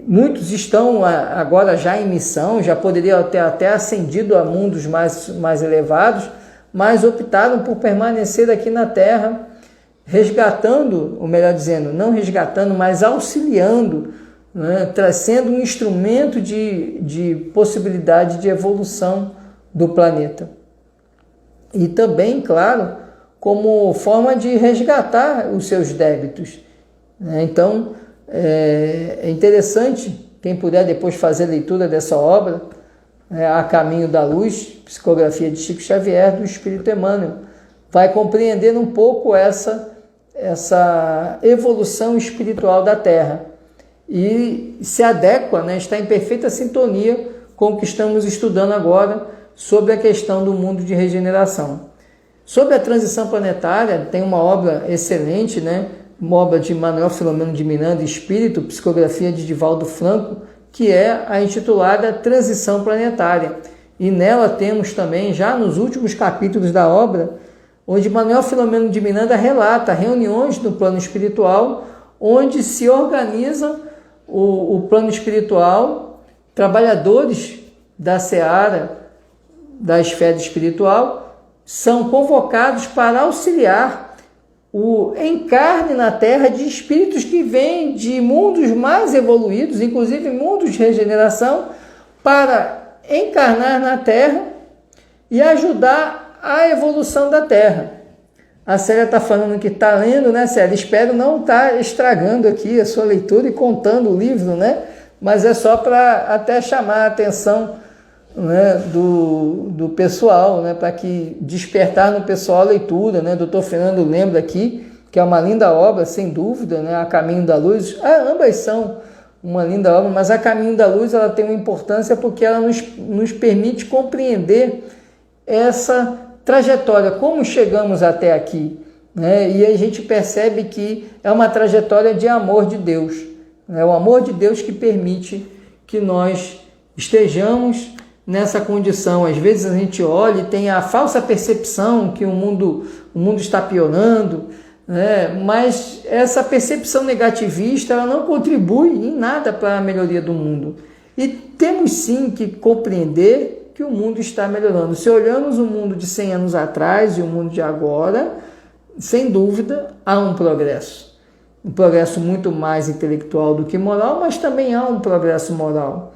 muitos estão agora já em missão, já poderiam ter até ascendido a mundos mais elevados, mas optaram por permanecer aqui na Terra, resgatando, ou melhor dizendo, não resgatando, mas auxiliando, né, trazendo um instrumento de possibilidade de evolução do planeta. E também, claro, como forma de resgatar os seus débitos. Né? Então, é interessante, quem puder depois fazer leitura dessa obra, A Caminho da Luz, psicografia de Chico Xavier, do Espírito Emmanuel, vai compreender um pouco essa evolução espiritual da Terra e se adequa, né, está em perfeita sintonia com o que estamos estudando agora sobre a questão do mundo de regeneração. Sobre a transição planetária, tem uma obra excelente, né, uma obra de Manuel Filomeno de Miranda, Espírito, psicografia de Divaldo Franco, que é a intitulada Transição Planetária. E nela temos também, já nos últimos capítulos da obra, onde Manuel Filomeno de Miranda relata reuniões no plano espiritual, onde se organiza o plano espiritual, trabalhadores da seara, da esfera espiritual, são convocados para auxiliar o encarne na Terra de espíritos que vêm de mundos mais evoluídos, inclusive mundos de regeneração, para encarnar na Terra e ajudar a evolução da Terra. A Célia está falando que está lendo, né, Célia? Espero não estar estragando aqui a sua leitura e contando o livro, né? Mas é só para até chamar a atenção, né, do pessoal, né, para que despertar no pessoal a leitura, né? Dr. Fernando lembra aqui que é uma linda obra, sem dúvida, né? A Caminho da Luz. Ambas são uma linda obra, mas A Caminho da Luz ela tem uma importância porque ela nos permite compreender essa trajetória, como chegamos até aqui, né? E a gente percebe que é uma trajetória de amor de Deus. É o amor de Deus que permite que nós estejamos nessa condição. Às vezes a gente olha e tem a falsa percepção que o mundo está piorando, né? Mas essa percepção negativista ela não contribui em nada para a melhoria do mundo. E temos sim que compreender que o mundo está melhorando. Se olhamos o mundo de 100 anos atrás e o mundo de agora, sem dúvida há um progresso. Um progresso muito mais intelectual do que moral, mas também há um progresso moral.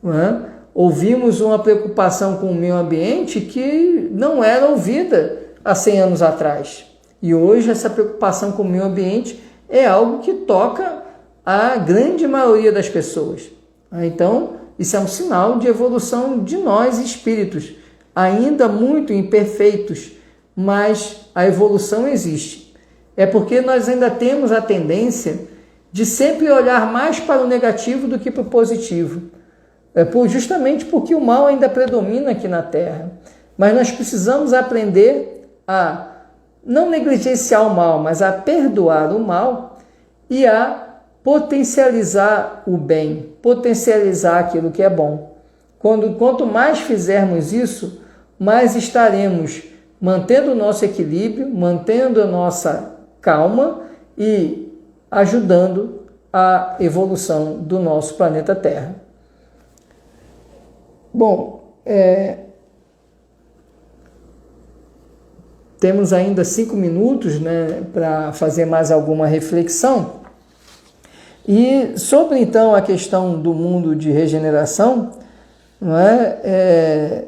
Não é? Ouvimos uma preocupação com o meio ambiente que não era ouvida há 100 anos atrás. E hoje essa preocupação com o meio ambiente é algo que toca a grande maioria das pessoas. Então, isso é um sinal de evolução de nós espíritos, ainda muito imperfeitos, mas a evolução existe. É porque nós ainda temos a tendência de sempre olhar mais para o negativo do que para o positivo. Justamente porque o mal ainda predomina aqui na Terra. Mas nós precisamos aprender a não negligenciar o mal, mas a perdoar o mal e a potencializar o bem, potencializar aquilo que é bom. Quanto mais fizermos isso, mais estaremos mantendo o nosso equilíbrio, mantendo a nossa calma e ajudando a evolução do nosso planeta Terra. Bom, temos ainda 5 minutos, né, para fazer mais alguma reflexão. E sobre, então, a questão do mundo de regeneração, não é?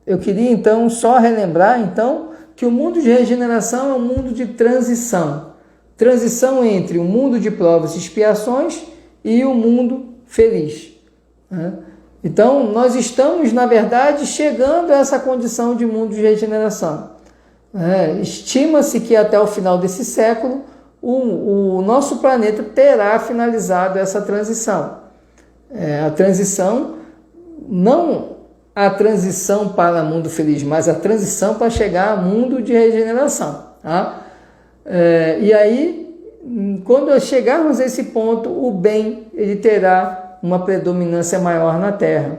Eu queria, então, só relembrar, então, que o mundo de regeneração é um mundo de transição. Transição entre o mundo de provas e expiações e o mundo feliz. Né? Então, nós estamos, na verdade, chegando a essa condição de mundo de regeneração. Estima-se que até o final desse século, o nosso planeta terá finalizado essa transição. A transição, não a transição para o mundo feliz, mas a transição para chegar ao mundo de regeneração. Tá? E aí, quando chegarmos a esse ponto, o bem ele terá uma predominância maior na Terra.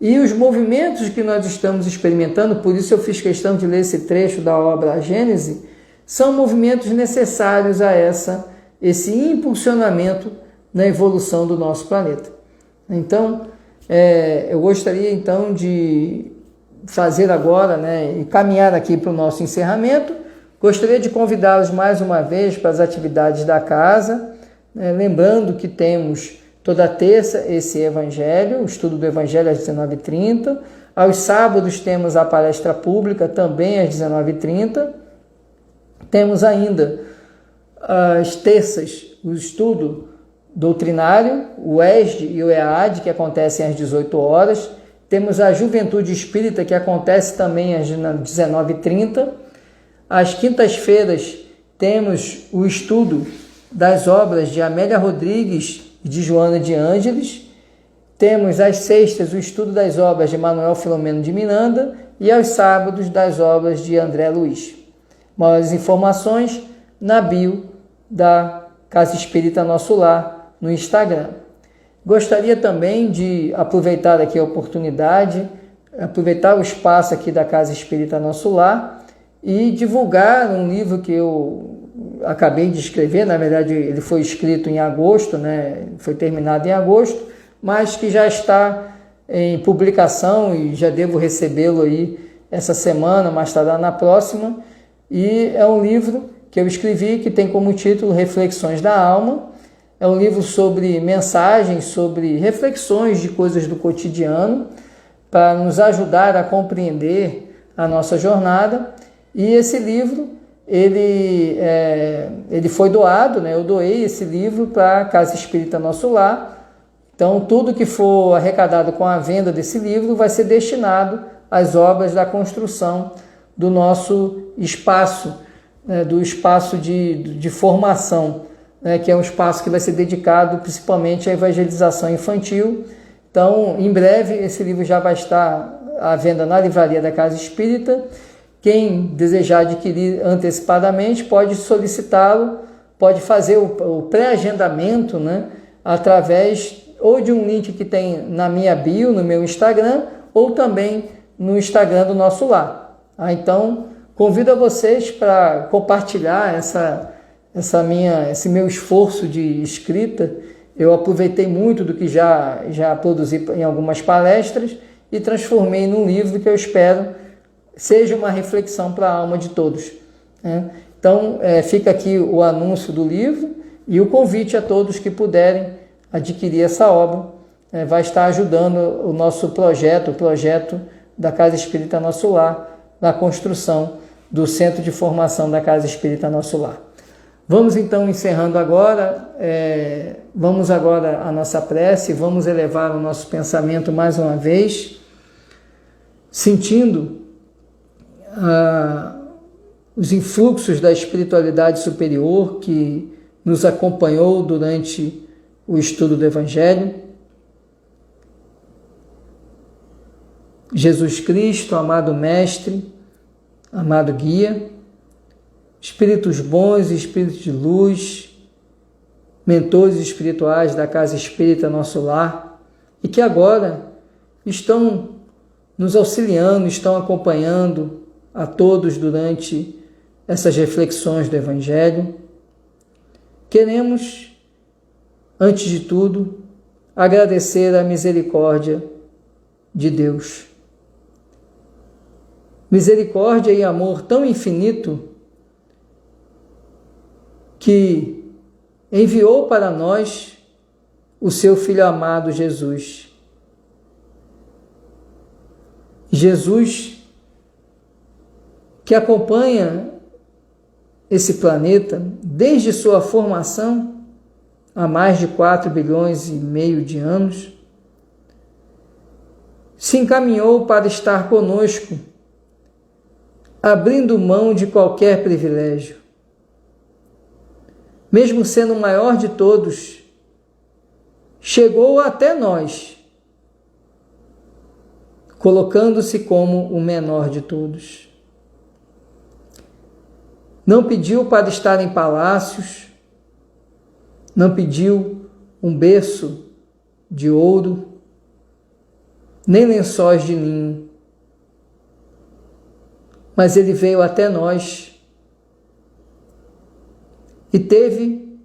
E os movimentos que nós estamos experimentando, por isso eu fiz questão de ler esse trecho da obra A Gênese, são movimentos necessários a esse impulsionamento na evolução do nosso planeta. Então, eu gostaria então de fazer agora, né, e caminhar aqui para o nosso encerramento. Gostaria de convidá-los mais uma vez para as atividades da casa, lembrando que temos toda terça esse evangelho, o estudo do evangelho às 19h30. Aos sábados temos a palestra pública também às 19h30. Temos ainda às terças o estudo doutrinário, o ESD e o EAD, que acontecem às 18 horas. Temos a Juventude Espírita, que acontece também às 19h30. Às quintas-feiras temos o estudo das obras de Amélia Rodrigues e de Joana de Ângeles. Temos às sextas o estudo das obras de Manuel Filomeno de Miranda e aos sábados das obras de André Luiz. Maiores informações na bio da Casa Espírita Nosso Lar no Instagram. Gostaria também de aproveitar aqui a oportunidade, aproveitar o espaço aqui da Casa Espírita Nosso Lar e divulgar um livro que eu acabei de escrever. Na verdade ele foi escrito em agosto, né? Foi terminado em agosto, mas que já está em publicação e já devo recebê-lo aí essa semana, mais tarde na próxima. E é um livro que eu escrevi que tem como título Reflexões da Alma. É um livro sobre mensagens, sobre reflexões de coisas do cotidiano, para nos ajudar a compreender a nossa jornada. E esse livro ele foi doado, né? Eu doei esse livro para a Casa Espírita Nosso Lar. Então, tudo que for arrecadado com a venda desse livro vai ser destinado às obras da construção do nosso espaço, né? Do espaço de formação, né? Que é um espaço que vai ser dedicado principalmente à evangelização infantil. Então, em breve, esse livro já vai estar à venda na livraria da Casa Espírita. Quem desejar adquirir antecipadamente pode solicitá-lo, pode fazer o pré-agendamento, né, através ou de um link que tem na minha bio, no meu Instagram, ou também no Instagram do Nosso Lar. Então, convido a vocês para compartilhar esse meu esforço de escrita. Eu aproveitei muito do que já produzi em algumas palestras e transformei num livro que eu espero seja uma reflexão para a alma de todos, né? Então, fica aqui o anúncio do livro e o convite a todos que puderem adquirir essa obra. Vai estar ajudando o nosso projeto, o projeto da Casa Espírita Nosso Lar, na construção do Centro de Formação da Casa Espírita Nosso Lar. Vamos então encerrando agora, vamos agora à nossa prece, vamos elevar o nosso pensamento mais uma vez, sentindo os influxos da espiritualidade superior que nos acompanhou durante o estudo do Evangelho. Jesus Cristo, amado Mestre, amado Guia, espíritos bons e espíritos de luz, mentores espirituais da Casa Espírita Nosso Lar, e que agora estão nos auxiliando, estão acompanhando a todos durante essas reflexões do Evangelho. Queremos, antes de tudo, agradecer a misericórdia de Deus. Misericórdia e amor tão infinito que enviou para nós o seu Filho amado Jesus. Jesus, que acompanha esse planeta desde sua formação há mais de 4,5 bilhões de anos, se encaminhou para estar conosco, abrindo mão de qualquer privilégio. Mesmo sendo o maior de todos, chegou até nós, colocando-se como o menor de todos. Não pediu para estar em palácios, não pediu um berço de ouro, nem lençóis de linho, mas ele veio até nós e teve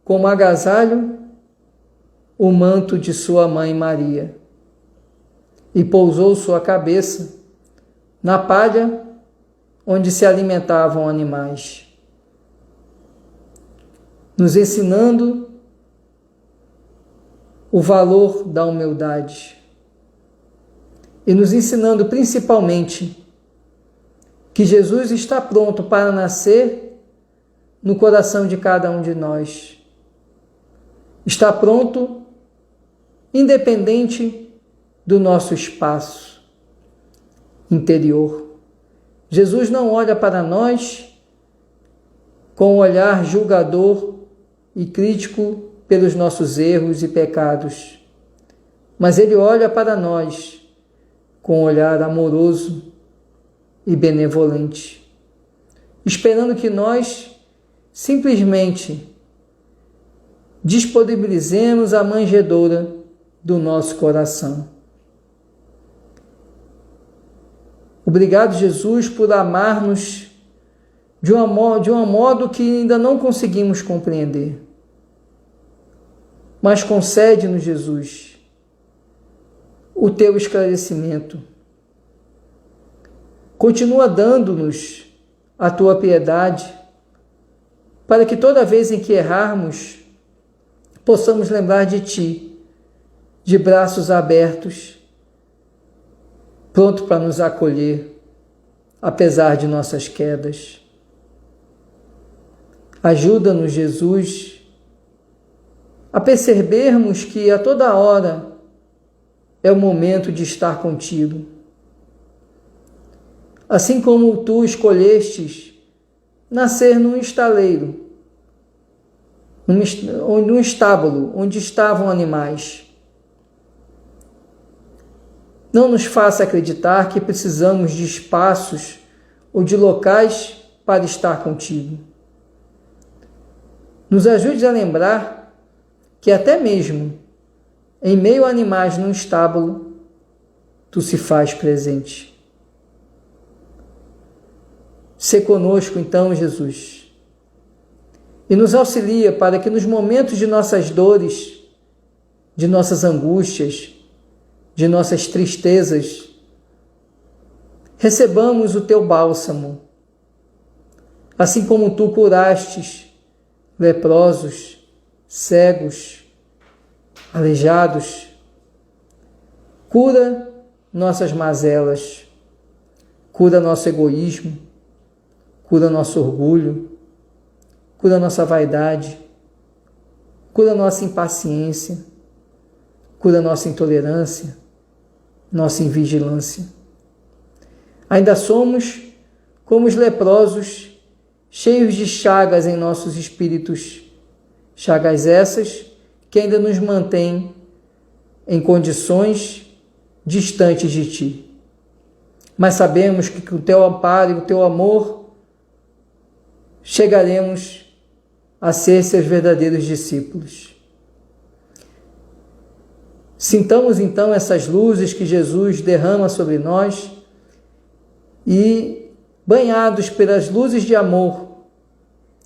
como agasalho o manto de sua mãe Maria e pousou sua cabeça na palha onde se alimentavam animais, nos ensinando o valor da humildade e nos ensinando principalmente que Jesus está pronto para nascer no coração de cada um de nós. Está pronto, independente do nosso espaço interior. Jesus não olha para nós com um olhar julgador e crítico pelos nossos erros e pecados, mas Ele olha para nós com um olhar amoroso e benevolente, esperando que nós simplesmente disponibilizemos a manjedoura do nosso coração. Obrigado, Jesus, por amar-nos de um modo que ainda não conseguimos compreender. Mas concede-nos, Jesus, o teu esclarecimento. Continua dando-nos a tua piedade, para que toda vez em que errarmos, possamos lembrar de ti, de braços abertos, pronto para nos acolher, apesar de nossas quedas. Ajuda-nos, Jesus, a percebermos que a toda hora é o momento de estar contigo. Assim como tu escolhestes nascer num estaleiro, num estábulo onde estavam animais. Não nos faça acreditar que precisamos de espaços ou de locais para estar contigo. Nos ajude a lembrar que até mesmo em meio a animais num estábulo, tu se faz presente. Sê conosco então, Jesus, e nos auxilia para que nos momentos de nossas dores, de nossas angústias, de nossas tristezas, recebamos o teu bálsamo, assim como tu curastes leprosos, cegos, aleijados. Cura nossas mazelas, cura nosso egoísmo, cura nosso orgulho, cura nossa vaidade, cura nossa impaciência, cura nossa intolerância, nossa invigilância. Ainda somos como os leprosos, cheios de chagas em nossos espíritos, chagas essas que ainda nos mantêm em condições distantes de ti. Mas sabemos que com o teu amparo e o teu amor chegaremos a ser seus verdadeiros discípulos. Sintamos então essas luzes que Jesus derrama sobre nós e, banhados pelas luzes de amor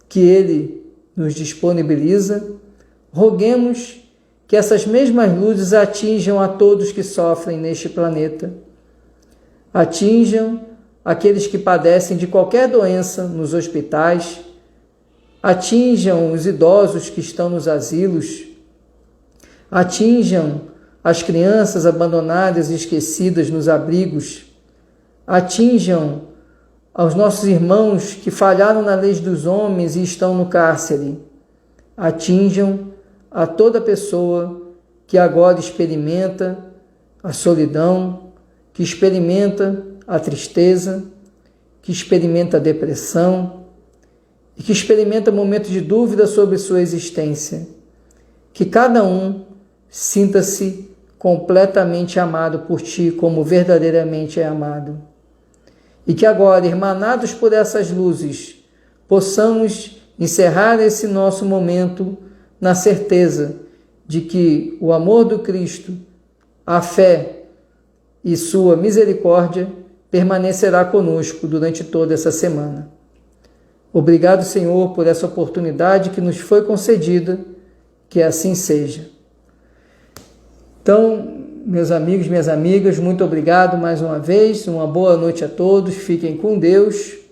que Ele nos disponibiliza, roguemos que essas mesmas luzes atinjam a todos que sofrem neste planeta, atinjam aqueles que padecem de qualquer doença nos hospitais, atinjam os idosos que estão nos asilos, atinjam as crianças abandonadas e esquecidas nos abrigos, atinjam aos nossos irmãos que falharam na lei dos homens e estão no cárcere, atinjam a toda pessoa que agora experimenta a solidão, que experimenta a tristeza, que experimenta a depressão e que experimenta momentos de dúvida sobre sua existência. Que cada um sinta-se completamente amado por ti, como verdadeiramente é amado. E que agora, irmanados por essas luzes, possamos encerrar esse nosso momento na certeza de que o amor do Cristo, a fé e sua misericórdia permanecerá conosco durante toda essa semana. Obrigado, Senhor, por essa oportunidade que nos foi concedida, que assim seja. Então, meus amigos, minhas amigas, muito obrigado mais uma vez, uma boa noite a todos, fiquem com Deus